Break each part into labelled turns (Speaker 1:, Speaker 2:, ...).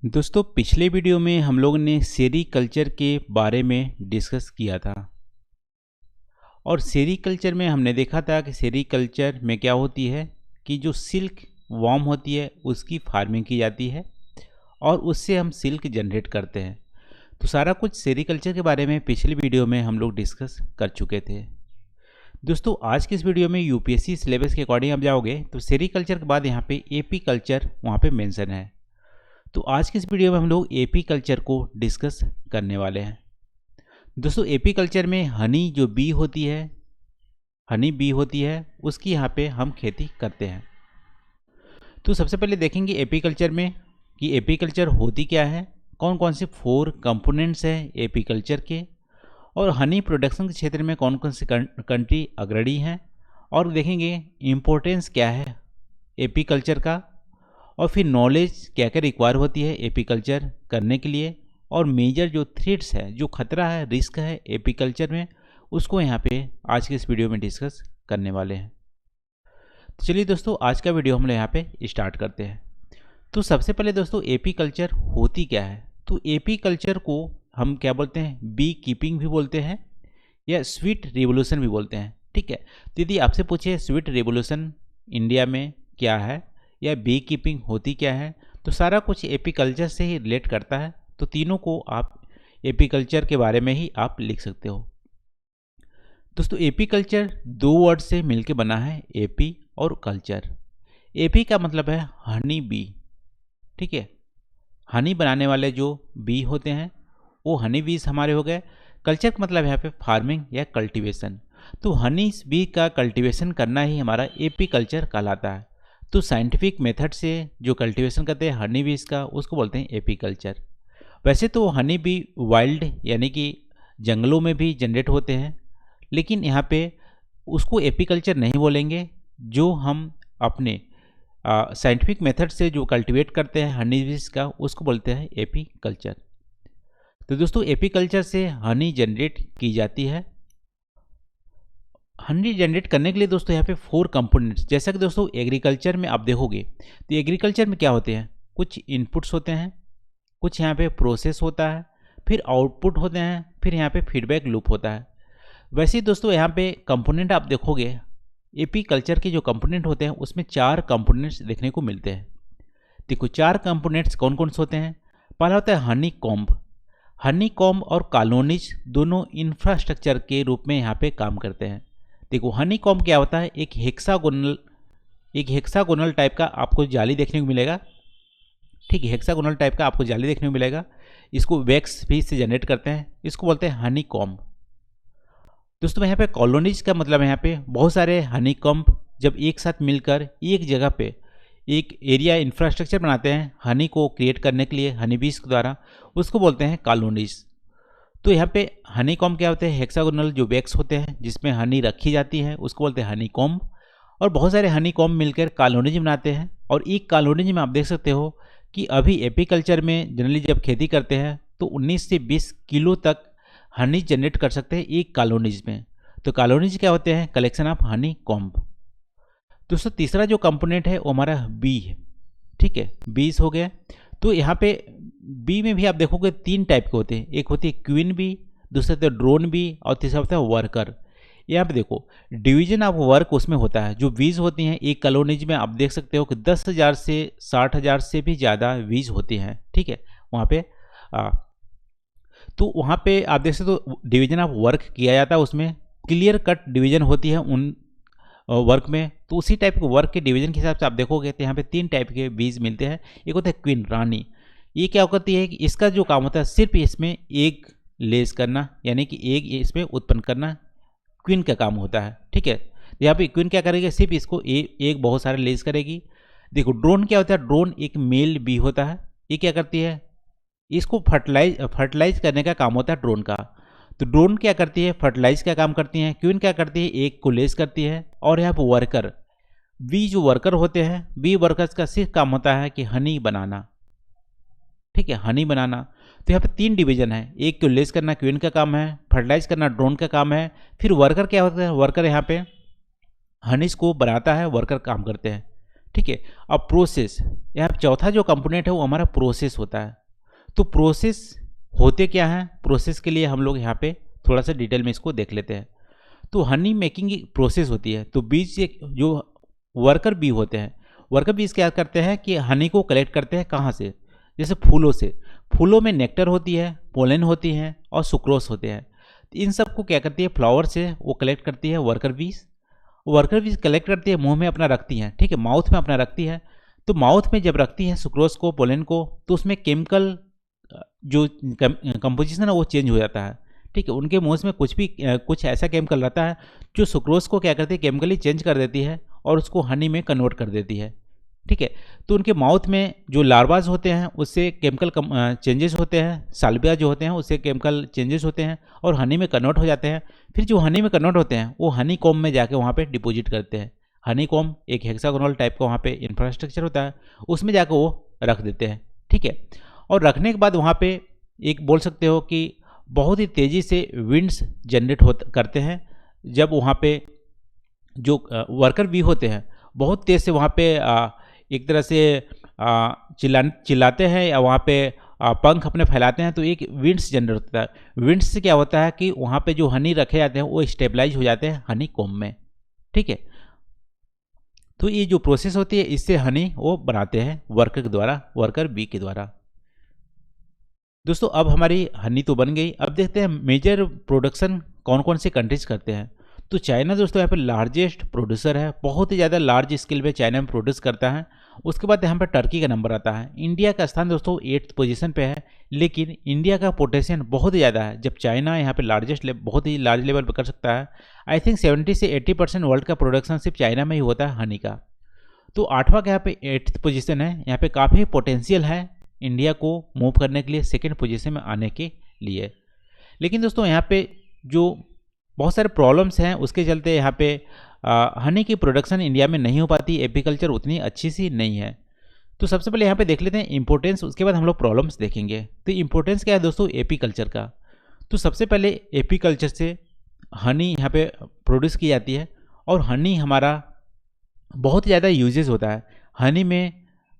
Speaker 1: दोस्तों पिछले वीडियो में हम लोग ने सेरीकल्चर के बारे में डिस्कस किया था और सेरीकल्चर में हमने देखा था कि सेरीकल्चर में क्या होती है कि जो सिल्क वॉर्म होती है उसकी फार्मिंग की जाती है और उससे हम सिल्क जनरेट करते हैं। तो सारा कुछ सेरीकल्चर के बारे में पिछली वीडियो में हम लोग डिस्कस कर चुके थे। दोस्तों आज की इस वीडियो में यूपीएससी सिलेबस के अकॉर्डिंग आप जाओगे तो सेरीकल्चर के बाद यहाँ पे एपी कल्चर वहाँ पे मेंशन है। तो आज की इस वीडियो में हम लोग एपी कल्चर को डिस्कस करने वाले हैं। दोस्तों एपी कल्चर में हनी जो बी होती है उसकी यहाँ पे हम खेती करते हैं। तो सबसे पहले देखेंगे एपी कल्चर में कि एपी कल्चर होती क्या है, कौन कौन से 4 कंपोनेंट्स हैं एपी कल्चर के, और हनी प्रोडक्शन के क्षेत्र में कौन कौन से कंट्री अग्रणी हैं, और देखेंगे इम्पोर्टेंस क्या है एपी कल्चर का, और फिर नॉलेज क्या क्या रिक्वायर होती है एपी कल्चर करने के लिए, और मेजर जो थ्रेट्स है, जो खतरा है, रिस्क है एपी कल्चर में, उसको यहाँ पे आज के इस वीडियो में डिस्कस करने वाले हैं। तो चलिए दोस्तों आज का वीडियो हम लोग यहाँ पे स्टार्ट करते हैं। तो सबसे पहले दोस्तों एपी कल्चर होती क्या है। तो एपी कल्चर को हम क्या बोलते हैं, बी कीपिंग भी बोलते हैं या स्वीट रिवोल्यूशन भी बोलते हैं। ठीक है, तो यदि आपसे पूछे स्वीट रिवोल्यूशन इंडिया में क्या है या बी कीपिंग होती क्या है, तो सारा कुछ एपी कल्चर से ही रिलेट करता है। तो तीनों को आप एपी कल्चर के बारे में ही आप लिख सकते हो। दोस्तों एपी कल्चर 2 वर्ड से मिलकर बना है, एपी और कल्चर। एपी का मतलब है हनी बी। ठीक है, हनी बनाने वाले जो बी होते हैं वो हनी बीज हमारे हो गए। कल्चर का मतलब यहाँ पे फार्मिंग या कल्टीवेशन। तो हनी बी का कल्टीवेशन करना ही हमारा एपी कल्चर कहलाता है। तो साइंटिफिक मेथड से जो कल्टीवेशन करते हैं हनी बीज का, उसको बोलते हैं एपी कल्चर। वैसे तो हनी बी वाइल्ड यानी कि जंगलों में भी जनरेट होते हैं, लेकिन यहाँ पे उसको एपी कल्चर नहीं बोलेंगे। जो हम अपने साइंटिफिक मेथड से जो कल्टीवेट करते हैं हनी बीज का, उसको बोलते हैं एपी कल्चर। तो दोस्तों एपी कल्चर से हनी जनरेट की जाती है। हनी जनरेट करने के लिए दोस्तों यहाँ पे 4 कंपोनेंट्स, जैसा कि दोस्तों एग्रीकल्चर में आप देखोगे तो एग्रीकल्चर में क्या होते हैं, कुछ इनपुट्स होते हैं, कुछ यहाँ पे प्रोसेस होता है, फिर आउटपुट होते हैं, फिर यहाँ पे फीडबैक लूप होता है। वैसे ही दोस्तों यहाँ पे कंपोनेंट आप देखोगे एपी कल्चर के जो कंपोनेंट होते हैं उसमें 4 कंपोनेंट्स देखने को मिलते हैं। देखो 4 कंपोनेंट्स कौन कौन से होते हैं। पहला होता है हनी कॉम्ब। हनी कॉम्ब और कॉलोनीज दोनों इंफ्रास्ट्रक्चर के रूप में यहाँ पे काम करते हैं। देखो हनी कॉम्ब क्या होता है, एक हेक्सागोनल टाइप का आपको जाली देखने को मिलेगा। ठीक है, हेक्सागोनल टाइप का आपको जाली देखने को मिलेगा। इसको वैक्स भी से जनरेट करते हैं, इसको बोलते हैं हनी कॉम्ब। दोस्तों यहाँ पे कॉलोनीज का मतलब यहाँ पे बहुत सारे हनी कॉम्ब जब एक साथ मिलकर एक जगह पे एक एरिया इंफ्रास्ट्रक्चर बनाते हैं हनी को क्रिएट करने के लिए हनी बीज के द्वारा, उसको बोलते हैं कॉलोनीज। तो यहाँ पे हनी कॉम्ब क्या होते हैं, हेक्सागोनल जो वैक्स होते हैं जिसमें हनी रखी जाती है उसको बोलते हैं हनी कॉम्ब। और बहुत सारे हनी कॉम्ब मिलकर कॉलोनीज बनाते हैं। और एक कॉलोनीज में आप देख सकते हो कि अभी एपी कल्चर में जनरली जब खेती करते हैं तो 19 से 20 किलो तक हनी जनरेट कर सकते हैं एक कॉलोनीज में। तो कॉलोनीज क्या होते हैं, कलेक्शन ऑफ हनी कॉम्ब। दोस्तों तीसरा जो कंपोनेंट है वो हमारा बी है। ठीक है, बीज हो गया। तो यहाँ पे बी में भी आप देखोगे 3 टाइप के होते हैं, एक होती है क्वीन बी, दूसरा होता है ड्रोन बी, और तीसरा होता है वर्कर। यहाँ पे देखो डिवीजन ऑफ वर्क उसमें होता है। जो बीज होती हैं एक कॉलोनीज में आप देख सकते हो कि 10,000 से 60,000 से भी ज़्यादा बीज होती हैं। ठीक है, वहाँ पे तो वहाँ पे आप देख सकते हो डिवीजन ऑफ वर्क किया जाता है, उसमें क्लियर कट डिवीजन होती है उन वर्क में। तो उसी टाइप के वर्क के डिवीजन के हिसाब से आप देखोगे तो यहाँ पे 3 टाइप के बीज मिलते हैं। एक होता है क्वीन, रानी। ये क्या करती है कि इसका जो काम होता है सिर्फ इसमें एग लेस करना, यानी कि एग इसमें उत्पन्न करना क्वीन का काम होता है। ठीक है, यहाँ पे क्वीन क्या करेगी, सिर्फ इसको एग बहुत सारे लेस करेगी। देखो ड्रोन क्या होता है, ड्रोन एक मेल बी होता है। ये क्या करती है, इसको फर्टिलाइज करने का काम होता है ड्रोन का। तो ड्रोन क्या करती है, फर्टिलाइज का काम करती है। क्वीन क्या करती है, एग को लेस करती है। और यहाँ पर वर्कर बी जो वर्कर होते हैं, बी वर्कर्स का सिर्फ काम होता है कि हनी बनाना। ठीक है, हनी बनाना। तो यहाँ पे 3 डिवीजन है, एक को लेस करना क्वीन का काम है, फर्टिलाइज करना ड्रोन का काम है, फिर वर्कर क्या होता है, वर्कर यहाँ पे हनीस को बनाता है, वर्कर काम करते हैं। ठीक है। अब प्रोसेस, यहाँ चौथा जो कंपोनेंट है वो हमारा प्रोसेस होता है। तो प्रोसेस होते क्या हैं, प्रोसेस के लिए हम लोग यहाँ पे थोड़ा सा डिटेल में इसको देख लेते हैं। तो हनी मेकिंग की प्रोसेस होती है। तो बीज जो वर्कर बी होते हैं, वर्कर बीज क्या करते हैं कि हनी को कलेक्ट करते हैं कहाँ से, जैसे फूलों से। फूलों में नेक्टर होती है, पोलन होती है और सुक्रोस होते हैं। तो इन सब को क्या करती है, फ्लावर से वो कलेक्ट करती है वर्कर बीज। वर्कर बीज कलेक्ट करती है, मुंह में अपना रखती है, ठीक है, माउथ में अपना रखती है। तो माउथ में जब रखती है सुक्रोस को, पोलन को, तो उसमें केमिकल जो कंपोजिशन है वो चेंज हो जाता है, ठीक है। उनके मुंह में कुछ ऐसा केमिकल रहता है जो सुक्रोस को क्या करती है, केमिकली चेंज कर देती है और उसको हनी में कन्वर्ट कर देती है, ठीक है। तो उनके माउथ में जो लार्वाज होते हैं उससे केमिकल चेंजेस होते हैं, साल्विया जो होते हैं उससे केमिकल चेंजेस होते हैं और हनी में कन्वर्ट हो जाते हैं। फिर जो हनी में कन्वर्ट होते हैं वो हनी कॉम में जाके वहाँ पे डिपॉजिट करते हैं। हनी कॉम एक हेक्सागोनल टाइप का वहाँ पे इंफ्रास्ट्रक्चर होता है, उसमें जाकर वो रख देते हैं, ठीक है। और रखने के बाद वहाँ पे एक बोल सकते हो कि बहुत ही तेज़ी से विंड्स जनरेट करते हैं। जब वहाँ पे जो वर्कर बी होते हैं बहुत तेज़ से वहाँ पे एक तरह से चिल्लाते हैं या वहाँ पे पंख अपने फैलाते हैं, तो एक विंड्स जनरेट होता है। विंड्स से क्या होता है कि वहाँ पे जो हनी रखे जाते हैं वो स्टेबलाइज हो जाते हैं हनी कॉम में, ठीक है। तो ये जो प्रोसेस होती है इससे हनी वो बनाते हैं वर्कर के द्वारा, वर्कर बी के द्वारा। दोस्तों अब हमारी हनी तो बन गई। अब देखते हैं मेजर प्रोडक्शन कौन कौन से कंट्रीज करते हैं। तो चाइना दोस्तों यहाँ पे लार्जेस्ट प्रोड्यूसर है, बहुत ही ज़्यादा लार्ज स्केल पे चाइना में प्रोड्यूस करता है। उसके बाद यहाँ पर टर्की का नंबर आता है। इंडिया का स्थान दोस्तों 8th पोजीशन पे है, लेकिन इंडिया का पोटेंशियल बहुत ही ज़्यादा है। जब चाइना यहाँ पे बहुत ही लार्ज लेवल पर कर सकता है, आई थिंक 70 से 80% वर्ल्ड का प्रोडक्शन सिर्फ चाइना में ही होता है हनी का। तो 8वां का यहाँ पे 8th पोजीशन है। यहाँ पे काफ़ी पोटेंशियल है इंडिया को मूव करने के लिए, 2nd पोजीशन में आने के लिए। लेकिन दोस्तों यहाँ पे जो बहुत सारे प्रॉब्लम्स हैं उसके चलते यहाँ पे हनी की प्रोडक्शन इंडिया में नहीं हो पाती, एपीकल्चर उतनी अच्छी सी नहीं है। तो सबसे पहले यहाँ पे देख लेते हैं इंपॉर्टेंस, उसके बाद हम लोग प्रॉब्लम्स देखेंगे। तो इंपॉर्टेंस क्या है दोस्तों एपीकल्चर का। तो सबसे पहले एपीकल्चर से हनी यहाँ पे प्रोड्यूस की जाती है और हनी हमारा बहुत ज़्यादा यूजेस होता है। हनी में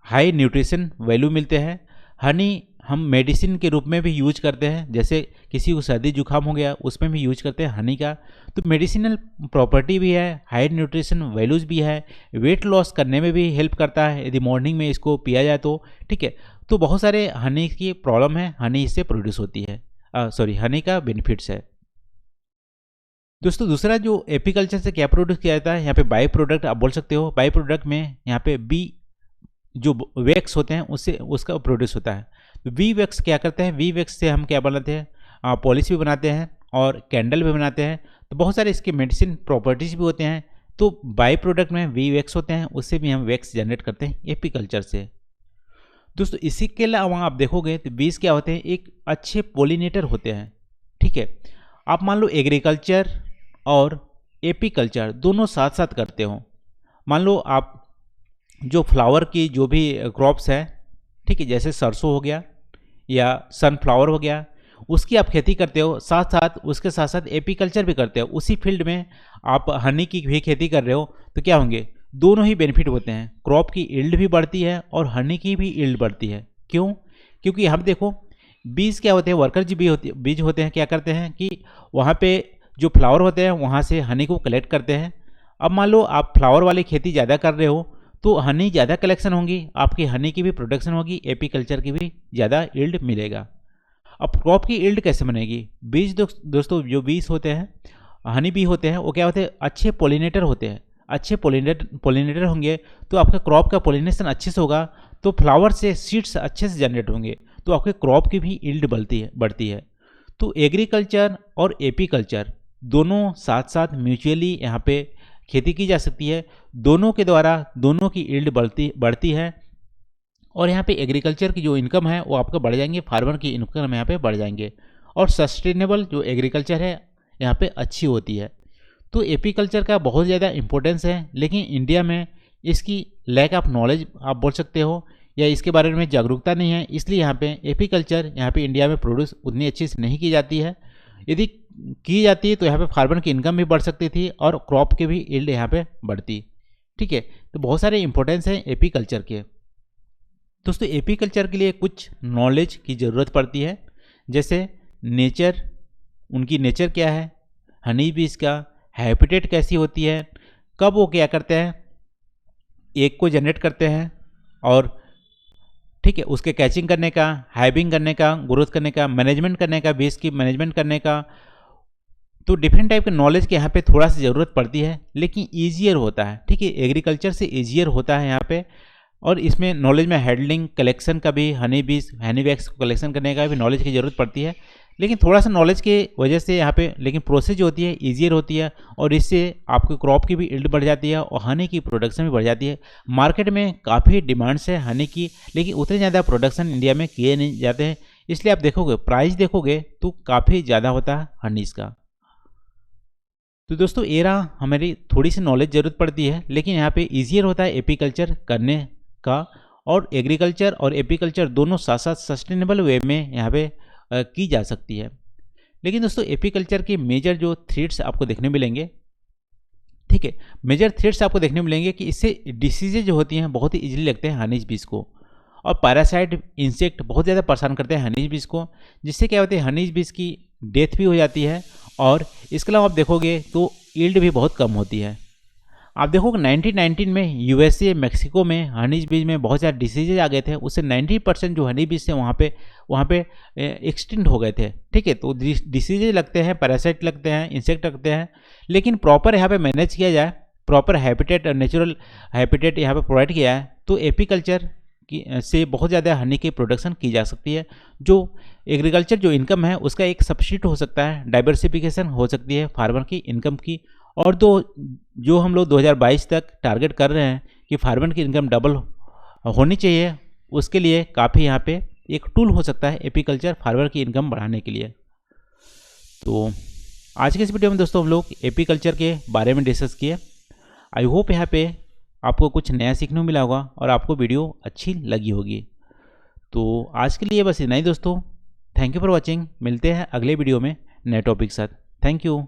Speaker 1: हाई न्यूट्रिशन वैल्यू मिलते हैं। हनी हम मेडिसिन के रूप में भी यूज करते हैं, जैसे किसी को सर्दी जुकाम हो गया उसमें भी यूज करते हैं हनी का। तो मेडिसिनल प्रॉपर्टी भी है, हाई न्यूट्रिशन वैल्यूज़ भी है, वेट लॉस करने में भी हेल्प करता है यदि मॉर्निंग में इसको पिया जाए तो, ठीक है। तो बहुत सारे हनी की प्रॉब्लम है, हनी इससे प्रोड्यूस होती है, हनी का बेनिफिट्स है। दोस्तों दूसरा जो एपीकल्चर से क्या प्रोड्यूस किया जाता है, यहाँ पे बाई प्रोडक्ट आप बोल सकते हो। बाई प्रोडक्ट में यहाँ पे बी जो वैक्स होते हैं उससे उसका प्रोड्यूस होता है। तो वी वैक्स क्या करते हैं, वी वैक्स से हम क्या बनाते हैं, पॉलिश भी बनाते हैं और कैंडल भी बनाते हैं। तो बहुत सारे इसके मेडिसिन प्रॉपर्टीज भी होते हैं। तो बाई प्रोडक्ट में वी वैक्स होते हैं, उससे भी हम वैक्स जनरेट करते हैं एपीकल्चर से। दोस्तों इसी के अलावा आप देखोगे तो बीज क्या होते हैं, एक अच्छे पोलिनेटर होते हैं, ठीक है। आप मान लो एग्रीकल्चर और एपीकल्चर दोनों साथ साथ करते हो। मान लो आप जो फ्लावर की जो भी क्रॉप्स है, ठीक है, जैसे सरसों हो गया या सनफ्लावर हो गया, उसकी आप खेती करते हो, साथ साथ उसके साथ साथ एपीकल्चर भी करते हो। उसी फील्ड में आप हनी की भी खेती कर रहे हो, तो क्या होंगे, दोनों ही बेनिफिट होते हैं। क्रॉप की यील्ड भी बढ़ती है और हनी की भी यील्ड बढ़ती है। क्यों? क्योंकि हम देखो बीज क्या होते हैं, वर्कर जी बीज होते हैं, क्या करते हैं कि वहाँ पे जो फ्लावर होते हैं वहाँ से हनी को कलेक्ट करते हैं। अब मान लो आप फ्लावर वाली खेती ज़्यादा कर रहे हो तो हनी ज़्यादा कलेक्शन होंगी, आपकी हनी की भी प्रोडक्शन होगी, एपीकल्चर की भी ज़्यादा यील्ड मिलेगा। अब क्रॉप की यील्ड कैसे बनेगी, बीज दोस्तों जो बीज होते हैं, हनी बी होते हैं, वो क्या होते हैं, अच्छे पोलिनेटर होते हैं। अच्छे पोलिनेटर होंगे तो आपका क्रॉप का पोलिनेशन अच्छे से होगा, तो फ्लावर से सीड्स अच्छे से जनरेट होंगे, तो आपके क्रॉप की भी यील्ड बढ़ती है। तो एग्रीकल्चर और एपीकल्चर दोनों साथ साथ म्यूचुअली यहाँ पे खेती की जा सकती है। दोनों के द्वारा दोनों की यील्ड बढ़ती है और यहाँ पे एग्रीकल्चर की जो इनकम है वो आपका बढ़ जाएंगे, फार्मर की इनकम यहाँ पे बढ़ जाएंगे और सस्टेनेबल जो एग्रीकल्चर है यहाँ पे अच्छी होती है। तो एपीकल्चर का बहुत ज़्यादा इम्पोर्टेंस है, लेकिन इंडिया में इसकी लैक ऑफ नॉलेज आप बोल सकते हो या इसके बारे में जागरूकता नहीं है, इसलिए यहाँ पे एपीकल्चर यहाँ पे इंडिया में प्रोड्यूस उतनी अच्छी से नहीं की जाती है। यदि की जाती है तो यहाँ पे फार्मर की इनकम भी बढ़ सकती थी और क्रॉप की भी यील्ड यहाँ पे बढ़ती, ठीक है। तो बहुत सारे इंपॉर्टेंस हैं एपीकल्चर के। दोस्तों एपीकल्चर के लिए कुछ नॉलेज की ज़रूरत पड़ती है, जैसे नेचर, उनकी नेचर क्या है, हनी बीज का हैबिटेट कैसी होती है, कब वो क्या करते हैं, एग को जनरेट करते हैं, और ठीक है उसके कैचिंग करने का, हाइविंग करने का, ग्रोथ करने का, मैनेजमेंट करने का, बीज की मैनेजमेंट करने का। तो डिफरेंट टाइप के नॉलेज के यहाँ पे थोड़ा सी ज़रूरत पड़ती है, लेकिन ईजियर होता है। ठीक है, एग्रीकल्चर से ईजियर होता है यहाँ पे। और इसमें नॉलेज में हैंडलिंग, कलेक्शन का भी, हनी बीज, हनी वैक्स को कलेक्शन करने का भी नॉलेज की ज़रूरत पड़ती है, लेकिन थोड़ा सा नॉलेज के वजह से यहाँ पे लेकिन प्रोसेस जो होती है ईजियर होती है, और इससे आपकी क्रॉप की भी यील्ड बढ़ जाती है और हनी की प्रोडक्शन भी बढ़ जाती है। मार्केट में काफ़ी डिमांड्स है हनी की, लेकिन उतने ज़्यादा प्रोडक्शन इंडिया में किए नहीं जाते हैं, इसलिए आप देखोगे प्राइस देखोगे तो काफ़ी ज़्यादा होता है हनीस का। तो दोस्तों ये रहा हमारी थोड़ी सी नॉलेज ज़रूरत पड़ती है, लेकिन यहाँ पे ईजियर होता है एपीकल्चर करने का, और एग्रीकल्चर और एपीकल्चर दोनों साथ साथ सस्टेनेबल वे में यहाँ पे की जा सकती है। लेकिन दोस्तों एपीकल्चर के मेजर जो थ्रेट्स आपको देखने मिलेंगे, ठीक है, मेजर थ्रेट्स आपको देखने मिलेंगे कि इससे डिसीजेज जो होती हैं बहुत ही इजीली लगते हैं हनीज बीज को, और पैरासाइट इंसेक्ट बहुत ज़्यादा परेशान करते हैं हनीज बीज को, जिससे क्या होता है हनीज बीज की डेथ भी हो जाती है, और इसके अलावा आप देखोगे तो यील्ड भी बहुत कम होती है। आप देखोगे 1919 में यूएसए, मैक्सिको में हनीज बीज में बहुत ज़्यादा डिसीजेज आ गए थे, उससे 90% जो हनी बीज थे वहाँ पे एक्सटिंक्ट हो गए थे। ठीक है, तो डिसीजेज लगते हैं, पैरासाइट लगते हैं, इंसेक्ट लगते हैं, लेकिन प्रॉपर यहाँ पे मैनेज किया जाए, प्रॉपर हैबिटेट, नेचुरल हैबिटेट यहाँ पे प्रोवाइड किया है, तो एपीकल्चर से बहुत ज़्यादा हनी की प्रोडक्शन की जा सकती है। जो एग्रीकल्चर जो इनकम है उसका एक सब्सिट्यूट हो सकता है, डाइवर्सिफिकेशन हो सकती है फार्मर की इनकम की। और जो हम लोग 2022 तक टारगेट कर रहे हैं कि फार्मर की इनकम डबल होनी चाहिए, उसके लिए काफ़ी यहाँ पे एक टूल हो सकता है एपीकल्चर फार्मर की इनकम बढ़ाने के लिए। तो आज के इस वीडियो में दोस्तों हम लोग एपीकल्चर के बारे में डिस्कस किए। आई होप यहाँ पे आपको कुछ नया सीखने को मिला होगा और आपको वीडियो अच्छी लगी होगी। तो आज के लिए बस इतना ही दोस्तों, थैंक यू फॉर वॉचिंग। मिलते हैं अगले वीडियो में नए टॉपिक के साथ। Thank you.